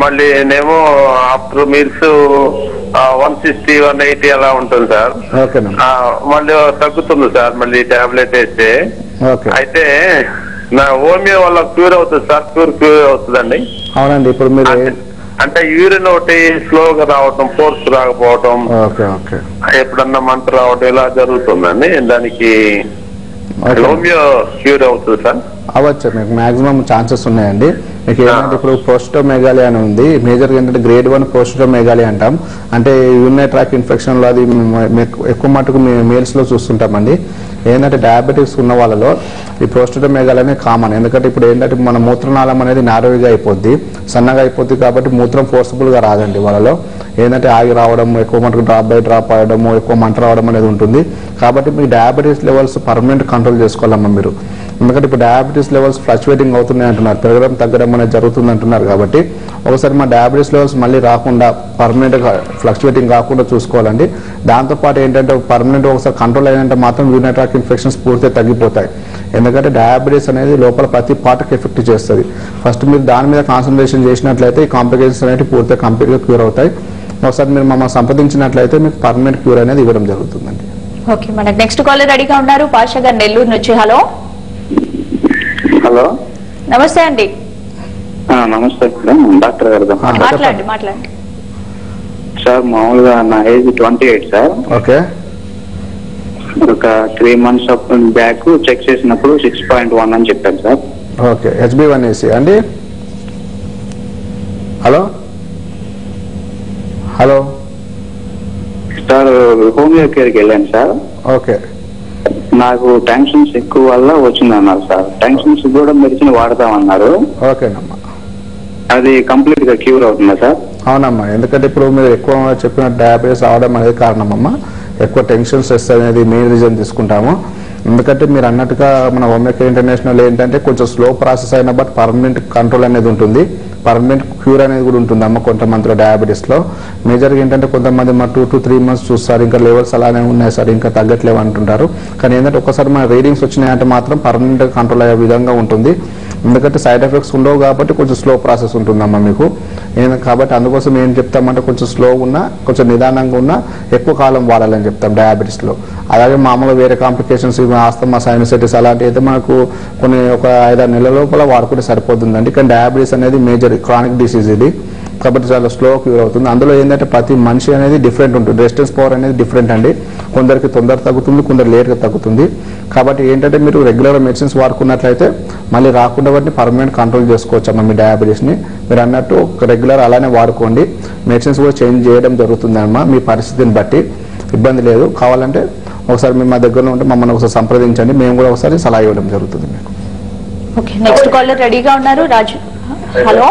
మళ్ళీ నేమో ఆఫ్టర్ మీల్స్ 160, 180 అలా ఉంటుంది సార్. మళ్ళీ తగ్గుతుంది సార్ మళ్ళీ టాబ్లెట్ వేస్తే. అయితే నా హోమియో వల్ల క్యూర్ అవుతుంది సార్? క్యూర్ అవుతుందండి? అవునండి. ఇప్పుడు మీరు అంటే యూరిన్ ఒకటి స్లోగా రావటం, ఫోర్స్ రాకపోవటం, ఎప్పుడన్నా మంట రావటం ఇలా జరుగుతుందండి. దానికి హోమియో క్యూర్ అవుతుంది సార్? అవ్వచ్చు, మీకు మాక్సిమం ఛాన్సెస్ ఉన్నాయండి. మీకు ఏంటంటే ఇప్పుడు ప్రోస్టోమెగాలి అని ఉంది. మేజర్గా ఏంటంటే గ్రేడ్ 1 ప్రోస్టోమెగాలి అంటాం. అంటే యూరినరీ ట్రాక్ ఇన్ఫెక్షన్లో అది ఎక్కువ మటుకు మేల్స్లో చూస్తుంటామండి. ఏంటంటే డయాబెటిక్స్ ఉన్న వాళ్ళలో ఈ ప్రోస్టోమెగాలి అనేది కామన్. ఎందుకంటే ఇప్పుడు ఏంటంటే మన మూత్రనాళం అనేది నారోగా అయిపోద్ది, సన్నగా అయిపోద్ది. కాబట్టి మూత్రం ఫోర్స్ఫుల్గా రాదండి వాళ్ళలో. ఏంటంటే ఆగి రావడం, ఎక్కువ మటుకు డ్రాప్ బై డ్రాప్ అవ్వడము, ఎక్కువ మంట రావడం అనేది ఉంటుంది. కాబట్టి మీకు డయాబెటీస్ లెవెల్స్ పర్మనెంట్ కంట్రోల్ చేసుకోవాలమ్మా మీరు. ఎందుకంటే ఇప్పుడు డయాబెటీస్ లెవెల్స్ ఫ్లక్చువేటింగ్ అవుతున్నాయి అంటున్నారు, పెరగడం తగ్గడం అనేది జరుగుతుంది అంటున్నారు. కాబట్టి ఒకసారి మా డయాబెటీస్ లెవెల్స్ మళ్ళీ రాకుండా, పర్మనెంట్గా ఫ్లక్చువేటింగ్ కాకుండా చూసుకోవాలండి. దాంతోపాటు ఏంటంటే పర్మనెంట్ ఒకసారి కంట్రోల్ అయ్యంటే మాత్రం యూరినరీ ట్రాక్ ఇన్ఫెక్షన్స్ పూర్తిగా తగ్గిపోతాయి. ఎందుకంటే డయాబెటీస్ అనేది లోపల ప్రతి పార్ట్కి ఎఫెక్ట్ చేస్తుంది. ఫస్ట్ మీరు దాని మీద కాన్సన్ట్రేషన్ చేసినట్లయితే ఈ కాంప్లికేషన్స్ అనేవి పూర్తిగా కంప్లీట్గా క్యూర్ అవుతాయి. ఒకసారి మీరు మమ్మల్ని సంప్రదించినట్లయితే మీకు పర్మనెంట్ క్యూర్ అనేది ఇవ్వడం జరుగుతుందండి. ఓకే, మనకు నెక్స్ట్ కాలర్ రెడీగా ఉన్నారు పాషా గారు నెల్లూరు నుంచి. హలో. హలో, నమస్తే అండి. నమస్తే డాక్టర్ గారు. మాట్లాడండి. సార్, మామూలుగా నా ఏజ్ 28 సార్. ఓకే. ఒక 3 months బ్యాక్ చెక్ చేసినప్పుడు 6.1 అని చెప్పారు సార్. ఓకే, HB1AC అండి. హలో సార్, హోమియో కేర్కి వెళ్ళాను సార్. ఓకే. నాకు టెన్షన్స్ ఎక్కువ వల్ల వచ్చిందన్నారు సార్. టెన్షన్స్ కూడా మెడిసిన్ వాడతామన్నారు. ఓకేనమ్మా. అది కంప్లీట్ గా క్యూర్ అవుతుందా సార్? అవునమ్మా, ఎందుకంటే ఇప్పుడు మీరు ఎక్కువ చెప్పిన డయాబెటీస్ రావడం అనేది కారణమమ్మా. ఎక్కువ టెన్షన్ స్ట్రెస్ అనేది మెయిన్ రీజన్ తీసుకుంటాము. ఎందుకంటే మీరు అన్నట్టుగా మన హోమియోకేర్ ఇంటర్నేషనల్ ఏంటంటే కొంచెం స్లో ప్రాసెస్ అయినా బట్ పర్మనెంట్ కంట్రోల్ అనేది ఉంటుంది, పర్మనెంట్ క్యూర్ అనేది కూడా ఉంటుందమ్మా కొంతమందిలో డయాబెటీస్లో. మేజర్గా ఏంటంటే కొంతమంది మా 2 to 3 months చూస్తారు, ఇంకా లెవెల్స్ అలానే ఉన్నాయి సార్, ఇంకా తగ్గట్లేవు అంటుంటారు. కానీ ఏంటంటే ఒకసారి మన రీడింగ్స్ వచ్చినాయంటే మాత్రం పర్మనెంట్ కంట్రోల్ అయ్యే విధంగా ఉంటుంది. ఎందుకంటే సైడ్ ఎఫెక్ట్స్ ఉండవు కాబట్టి కొంచెం స్లో ప్రాసెస్ ఉంటుందమ్మా మీకు. కాబట్టి అందుకోసం ఏం చెప్తామంటే కొంచెం స్లో ఉన్నా, కొంచెం నిదానంగా ఉన్నా ఎక్కువ కాలం వాడాలని చెప్తాం డయాబెటీస్లో. అలాగే మామూలుగా వేరే కాంప్లికేషన్స్ ఆస్తమా, సైనసైటిస్ అలాంటివి అయితే మనకు ఒక 5-6 నెలల లోపల వాడుకుంటే సరిపోతుందండి. కానీ డయాబెటీస్ అనేది మేజర్ క్రానిక్ డిసీజ్ ఇది, కాబట్టి చాలా స్లో క్యూర్ అవుతుంది. అందులో ఏంటంటే ప్రతి మనిషి అనేది డిఫరెంట్ ఉంటుంది, రెసిస్టెన్స్ పవర్ అనేది డిఫరెంట్ అండి. కొందరికి తొందర తగ్గుతుంది, కొందరు లేట్గా తగ్గుతుంది. కాబట్టి ఏంటంటే మీరు రెగ్యులర్ మెడిసిన్స్ వాడుకున్నట్లయితే మళ్ళీ రాకుండా వాటిని పర్మనెంట్ కంట్రోల్ చేసుకోవచ్చు అమ్మ మీ డయాబెటీస్ని. మీరు అన్నట్టు రెగ్యులర్ అలానే వాడుకోండి, మెడిసిన్స్ కూడా చేంజ్ చేయడం జరుగుతుంది అమ్మా మీ పరిస్థితిని బట్టి, ఇబ్బంది లేదు. కావాలంటే ఒకసారి మేము మా దగ్గరలో ఉంటే మమ్మల్ని ఒకసారి సంప్రదించండి, మేము కూడా ఒకసారి సలహా ఇవ్వడం జరుగుతుంది మీకు. ఓకే, నెక్స్ట్ కాలర్ రెడీగా ఉన్నారు. రాజు, హలో.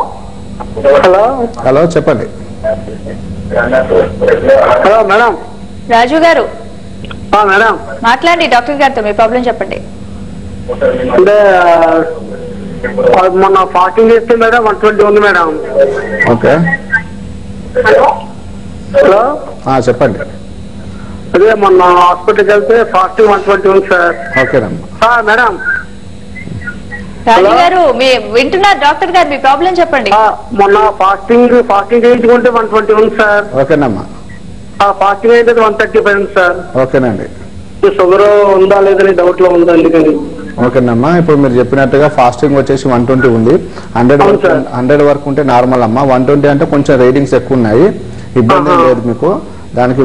హలో చెప్పండి. Hello madam. రాజు గారు మేడం మాట్లాడండి డాక్టర్ గారితో, మీ ప్రాబ్లం చెప్పండి. అంటే మొన్న ఫాస్టింగ్ చేస్తే మేడం 120 ఉంది మేడం. ఓకే, హలో చెప్పండి. అదే మొన్న హాస్పిటల్కి వెళ్తే ఫాస్టింగ్ 120 ఉంది సార్. ఓకేనమ్మా. మేడం రాజు గారు వింటున్నారు డాక్టర్ గారు, మీ ప్రాబ్లం చెప్పండి. మొన్న ఫాస్టింగ్ చేయించుకుంటే 120 ఉంది సార్. ఓకేనమ్మా. ఫాస్టింగ్ అయితే 135 ఉంది సార్. ఓకేనండి. షుగర్ ఉందా లేదని డౌట్ లో ఉందా అందుకని. ఓకేనమ్మా, ఇప్పుడు మీరు చెప్పినట్టుగా ఫాస్టింగ్ వచ్చేసి 120 ఉంది. 100 వరకు ఉంటే నార్మల్ అమ్మా. 120 అంటే కొంచెం రేటింగ్స్ ఎక్కువ ఉన్నాయి, ఇబ్బంది లేదు మీకు. దానికి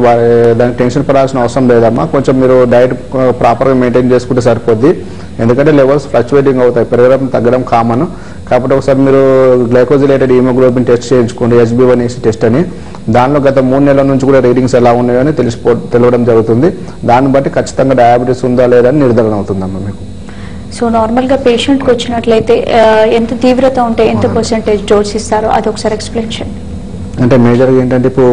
టెన్షన్ పడాల్సిన అవసరం లేదమ్మా. కొంచెం మీరు డైట్ ప్రాపర్గా మెయింటైన్ చేసుకుంటే సరిపోద్ది. ఎందుకంటే లెవెల్స్ ఫ్లక్చువేటింగ్ అవుతాయి, పెరగడం తగ్గడం కామన్. కాబట్టి ఒకసారి మీరు గ్లైకోజిలేటెడ్ హీమోగ్లోబిన్ టెస్ట్ చేయించుకోండి, HbA1c టెస్ట్ అని. దానిలో గత 3 నెలల నుంచి కూడా రీడింగ్స్ ఎలా ఉన్నాయో అని తెలియడం జరుగుతుంది. దాన్ని బట్టి ఖచ్చితంగా డయాబెటీస్ ఉందా లేదా అని నిర్ధారణ అవుతుందమ్మా మీకు. సో నార్మల్ గా పేషెంట్ కి వచ్చినట్లయితే ఎంత తీవ్రత ఉంటే ఎంత పర్సెంటేజ్ డోస్ ఇస్తారో అది ఒకసారి ఎక్స్ప్లెయిన్ చేయండి. అంటే మేజర్గా ఏంటంటే ఇప్పుడు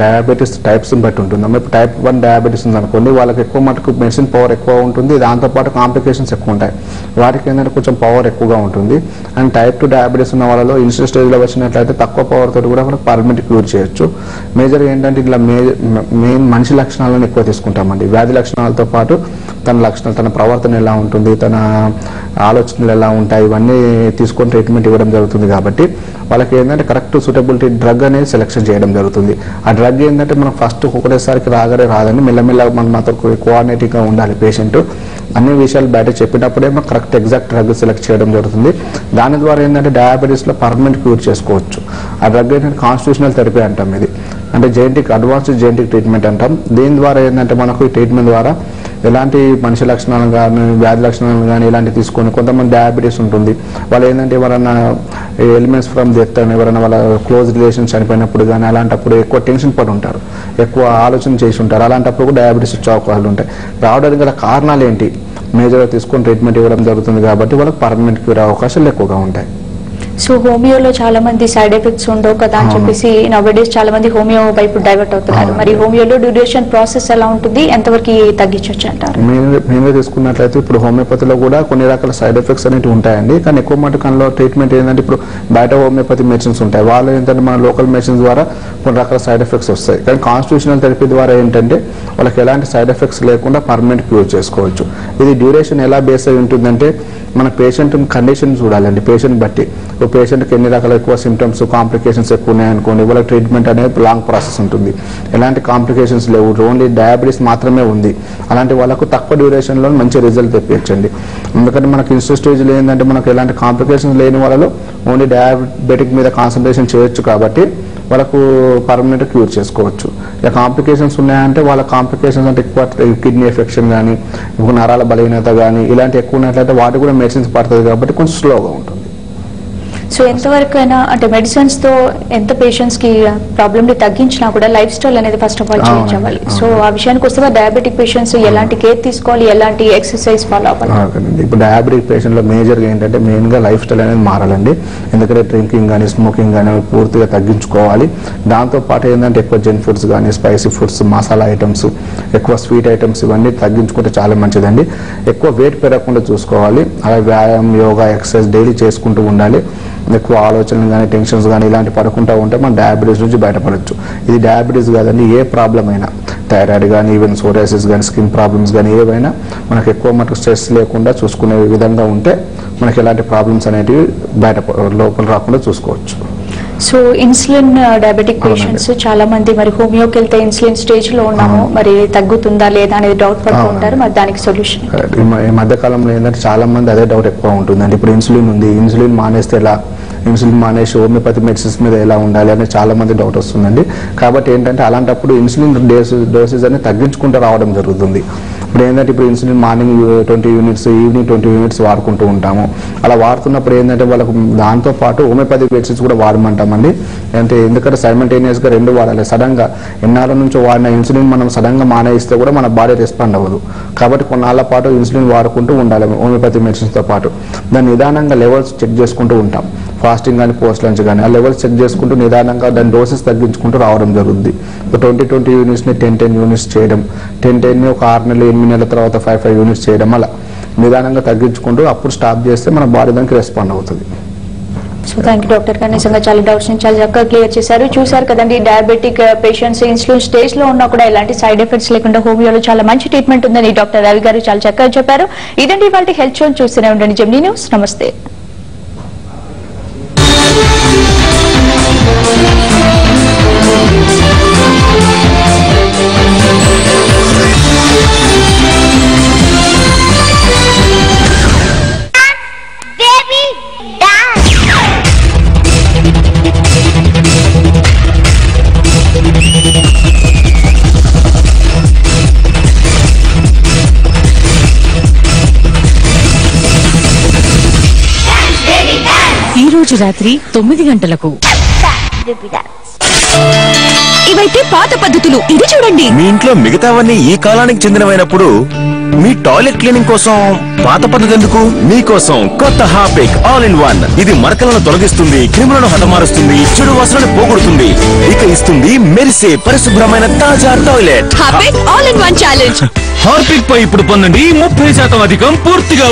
డయాబెటీస్ టైప్స్ బట్టి ఉంటుందమ్మా. ఇప్పుడు టైప్ 1 డయాబెటీస్ ఉందనుకోండి, వాళ్ళకి ఎక్కువ మటుకు మెడిసిన్ పవర్ ఎక్కువ ఉంటుంది, దాంతోపాటు కాంప్లికేషన్స్ ఎక్కువ ఉంటాయి, వాటికి ఏంటంటే కొంచెం పవర్ ఎక్కువగా ఉంటుంది. అండ్ టైప్ 2 డయాబెటీస్ ఉన్న వాళ్ళలో ఇనిషియల్ స్టేజ్లో వచ్చినట్లయితే తక్కువ పవర్ తోటి కూడా మనకు పర్మనెంట్ క్యూర్ చేయొచ్చు. మేజర్గా ఏంటంటే ఇట్లా మెయిన్ మనిషి లక్షణాలను ఎక్కువ తీసుకుంటామండి. వ్యాధి లక్షణాలతో పాటు తన లక్షణాలు, తన ప్రవర్తన ఎలా ఉంటుంది, తన ఆలోచనలు ఎలా ఉంటాయి, ఇవన్నీ తీసుకొని ట్రీట్మెంట్ ఇవ్వడం జరుగుతుంది. కాబట్టి వాళ్ళకి ఏంటంటే కరెక్ట్ సూటబిలిటీ డ్రగ్ అనేది సెలెక్షన్ చేయడం జరుగుతుంది. ఆ డ్రగ్ ఏంటంటే మనం ఫస్ట్ ఒకటేసారికి రాదని మెల్లమెల్లగా మనం మాతో కోఆర్డినేటివ్గా ఉండాలి పేషెంట్. అన్ని విషయాలు బయట చెప్పినప్పుడే మనం కరెక్ట్ ఎగ్జాక్ట్ డ్రగ్ సెలెక్ట్ చేయడం జరుగుతుంది. దాని ద్వారా ఏంటంటే డయాబెటీస్లో పర్మనెంట్ క్యూర్ చేసుకోవచ్చు. ఆ డ్రగ్ ఏంటంటే కాన్స్టిట్యూషనల్ థెరపీ అంటాం. ఇది అంటే అడ్వాన్స్డ్ జెనెటిక్ ట్రీట్మెంట్ అంటాం. దీని ద్వారా ఏంటంటే మనకు ఈ ట్రీట్మెంట్ ద్వారా ఎలాంటి మనిషి లక్షణాలను కానీ వ్యాధి లక్షణాలను కానీ ఇలాంటివి తీసుకొని, కొంతమంది డయాబెటీస్ ఉంటుంది, వాళ్ళు ఏంటంటే ఎవరైనా ఎలిమెంట్స్ ఫ్రమ్ డెత్ అని, ఎవరైనా వాళ్ళ క్లోజ్ రిలేషన్స్ చనిపోయినప్పుడు కానీ అలాంటప్పుడు ఎక్కువ టెన్షన్ పడి ఉంటారు, ఎక్కువ ఆలోచన చేసి ఉంటారు. అలాంటప్పుడు కూడా డయాబెటీస్ వచ్చే అవకాశాలు ఉంటాయి. రావడానికి గల కారణాలు ఏంటి, మేజర్గా తీసుకొని ట్రీట్మెంట్ ఇవ్వడం జరుగుతుంది. కాబట్టి వాళ్ళకి పర్మనెంట్ క్యూర్ అవకాశాలు ఎక్కువగా ఉంటాయి. సో హోమియోలో చాలా మంది సైడ్ ఎఫెక్ట్స్ ఉండవు కదా అని చెప్పేసి నవడేస్ చాలా మంది హోమియో వైపు డైవర్ట్ అవుతున్నారు. మరి హోమియోలో డ్యూరేషన్ ప్రాసెస్ ఎలా ఉంటుంది, ఎంతవరకు తగ్గించవచ్చు అంటారు? మెయిన్గా తీసుకున్నట్లయితే ఇప్పుడు హోమియోపతిలో కూడా కొన్ని రకాల సైడ్ ఎఫెక్ట్స్ అనేవి ఉంటాయండి. కానీ ఎక్కువ మటుకు అందులో ట్రీట్మెంట్ ఏంటంటే ఇప్పుడు బయట హోమియోపతి మెడిసిన్స్ ఉంటాయి, వాళ్ళు ఏంటంటే మన లోకల్ మెడిసిన్స్ ద్వారా కొన్ని రకాల సైడ్ ఎఫెక్ట్స్ వస్తాయి. కానీ కాన్స్టిట్యూషనల్ థెరపీ ద్వారా ఏంటంటే వాళ్ళకి ఎలాంటి సైడ్ ఎఫెక్ట్స్ లేకుండా పర్మనెంట్ క్యూర్ చేసుకోవచ్చు. ఇది డ్యూరేషన్ ఎలా బేస్ అయి ఉంటుందంటే మన పేషెంట్ కండిషన్ చూడాలండి. పేషెంట్ బట్టి పేషెంట్కి ఎన్ని రకాల ఎక్కువ సిమ్టమ్స్, కాంప్లికేషన్స్ ఎక్కువ ఉన్నాయనుకోండి, వాళ్ళ ట్రీట్మెంట్ అనేది లాంగ్ ప్రాసెస్ ఉంటుంది. ఎలాంటి కాంప్లికేషన్స్ లేవు, ఓన్లీ డయాబెటీస్ మాత్రమే ఉంది, అలాంటి వాళ్ళకు తక్కువ డ్యూరేషన్లో మంచి రిజల్ట్ తెప్పించండి. ఎందుకంటే మనకి ఇనిషియల్ స్టేజ్లో ఏంటంటే మనకు ఎలాంటి కాంప్లికేషన్స్ లేని వాళ్ళలో ఓన్లీ డయాబెటిక్ మీద కాన్సన్ట్రేషన్ చేయొచ్చు. కాబట్టి వాళ్ళకు పర్మనెంట్ క్యూర్ చేసుకోవచ్చు. ఇక కాంప్లికేషన్స్ ఉన్నాయంటే వాళ్ళ కాంప్లికేషన్స్ అంటే ఎక్కువ కిడ్నీ ఎఫెక్షన్ కానీ, నరాల బలహీనత కానీ ఇలాంటి ఎక్కువ ఉన్నట్లయితే వాటి కూడా మెడిసిన్స్ పడుతుంది. కాబట్టి కొంచెం స్లోగా ఉంటుంది. సో ఎంతవరకు అయినా అంటే మెడిసిన్స్ తో ఎంత పేషెంట్స్ కి ప్రాబ్లమ్ ని తగ్గించినా కూడా లైఫ్ స్టైల్ అనేది ఫస్ట్ ఆఫ్ ఆల్ చేంజ్ అవ్వాలి. సో ఆ విషయానికి వస్తే డయాబెటిక్ పేషెంట్స్ ఎలాంటి కేర్ తీసుకోవాలి, ఎలాంటి ఎక్సర్సైజ్ ఫాలో అవ్వాలి? ఇప్పుడు డయాబెటిక్ పేషెంట్ లో మేజర్ గా ఏంటంటే మెయిన్ గా లైఫ్ స్టైల్ అనేది మారాలండి. ఎందుకంటే డ్రింకింగ్ కానీ స్మోకింగ్ కానీ పూర్తిగా తగ్గించుకోవాలి. దాంతో పాటు ఏంటంటే ఎక్కువ జంక్ ఫుడ్స్ కానీ స్పైసీ ఫుడ్స్, మసాలా ఐటమ్స్, ఎక్కువ స్వీట్ ఐటమ్స్ ఇవన్నీ తగ్గించుకుంటే చాలా మంచిదండి. ఎక్కువ వెయిట్ పెరగకుండా చూసుకోవాలి. అలాగే వ్యాయామం, యోగా, ఎక్సర్సైజ్ డైలీ చేసుకుంటూ ఉండాలి. ఎక్కువ ఆలోచనలు కానీ టెన్షన్స్ కానీ ఇలాంటి పడుకుంటూ ఉంటే మనం డయాబెటీస్ నుంచి బయటపడవచ్చు. ఇది డయాబెటీస్ కాదండి, ఏ ప్రాబ్లం అయినా, థైరాయిడ్ కానీ ఈవెన్ సోరియాసిస్ కానీ స్కిన్ ప్రాబ్లమ్స్ కానీ ఏవైనా మనకు ఎక్కువ మటుకు స్ట్రెస్ లేకుండా చూసుకునే విధంగా ఉంటే మనకి ఎలాంటి ప్రాబ్లమ్స్ అనేటివి లోపల రాకుండా చూసుకోవచ్చు. సో ఇన్సులిన్ డయాబెటిక్ పేషెంట్స్ చాలా మంది మరి హోమియోకి వెళ్తే ఇన్సులిన్ స్టేజ్ లో ఉన్నాము, మరి తగ్గుతుందా లేదా అనేది డౌట్ పడుతూ ఉంటారు. మరి దానికి సొల్యూషన్? ఈ మధ్య కాలంలో ఏంటంటే చాలా మంది అదే డౌట్ ఎక్కువ ఉంటుందండి. ఇప్పుడు ఇన్సులిన్ ఉంది, ఇన్సులిన్ మానేస్తే ఎలా, ఇన్సులిన్ మానేసి హోమియోపతి మెడిసిన్స్ మీద ఎలా ఉండాలి అని చాలా మంది డౌట్ వస్తుందండి. కాబట్టి ఏంటంటే అలాంటప్పుడు ఇన్సులిన్ డోసేజ్ అనేది తగ్గించుకుంటూ రావడం జరుగుతుంది. ఇప్పుడు ఏంటంటే ఇప్పుడు insulin morning 20 units, evening 20 units వాడుకుంటూ ఉంటాము. అలా వాడుతున్నప్పుడు ఏంటంటే వాళ్ళకు దాంతో పాటు హోమియోపతి మెడిసిన్స్ కూడా వాడమంటామండి. అంటే ఎందుకంటే సైమల్టేనియస్ గా రెండు వాడాలి. సడన్ గా ఎన్నాళ్ళ నుంచో వాడిన ఇన్సులిన్ మనం సడన్ గా మానేస్తే కూడా మన బాడీ రెస్పాండ్ అవ్వదు. కాబట్టి కొన్నాళ్ళ పాటు ఇన్సులిన్ వాడుకుంటూ ఉండాలి హోమియోపతి మెడిసిన్స్ తో పాటు. దాన్ని నిదానంగా లెవెల్స్ చెక్ చేసుకుంటూ ఉంటాం. ఫాస్టింగ్ కానీ పోస్ట్ లంచ్ కానీ ఆ లెవెల్స్ చెక్ చేసుకుంటూ నిదానంగా దాని డోసెస్ తగ్గించుకుంటూ రావడం జరుగుతుంది. 20 యూనిట్స్ ని 10 యూనిట్స్ చేయడం, 10 ని ఒక 6 నెలలు 8 నెలల తర్వాత 5 యూనిట్స్ చేయడం, అలా నిదానంగా తగ్గించుకుంటూ అప్పుడు స్టాప్ చేస్తే మన బాడీ దానికి రెస్పాండ్ అవుతుంది. సో థ్యాంక్ యూ డాక్టర్ గారు, నిజంగా చాలా డౌట్స్ చాలా చక్కగా క్లియర్ చేశారు. చూసారు కదండి, డయాబెటిక్ పేషెంట్స్ ఇన్సులిన్ స్టేజ్ లో ఉన్నా కూడా ఎలాంటి సైడ్ ఎఫెక్ట్స్ లేకుండా హోమియోలో చాలా మంచి ట్రీట్మెంట్ ఉందని డాక్టర్ రవి గారు చాలా చక్కగా చెప్పారు. ఇదండి వాళ్ళ హెల్త్ షో. చూస్తూనే ఉండండి జెమినీ న్యూస్. నమస్తే. రాత్రి 9 గంటలకు. ఇవైతే పాత పద్ధతులు, ఇది చూడండి. మీ ఇంట్లో మిగతావన్నీ ఈ కాలానికి చెందినవైనప్పుడు మీ టాయిలెట్ క్లీనింగ్ కోసం పాత పద్ధతి ఎందుకు? మీకోసం కొత్త హార్పిక్ ఆల్ ఇన్ వన్. ఇది మరకలను తొలగిస్తుంది, క్రిములను హతమారుస్తుంది, చెడు వాసనను పోగొడుతుంది, ఇక ఇస్తుంది మెరిసే పరిశుభ్రమైన తాజా toilet. Harpic all in one challenge. Harpic పై ఇప్పుడు పొందండి 30% అధికం పూర్తిగా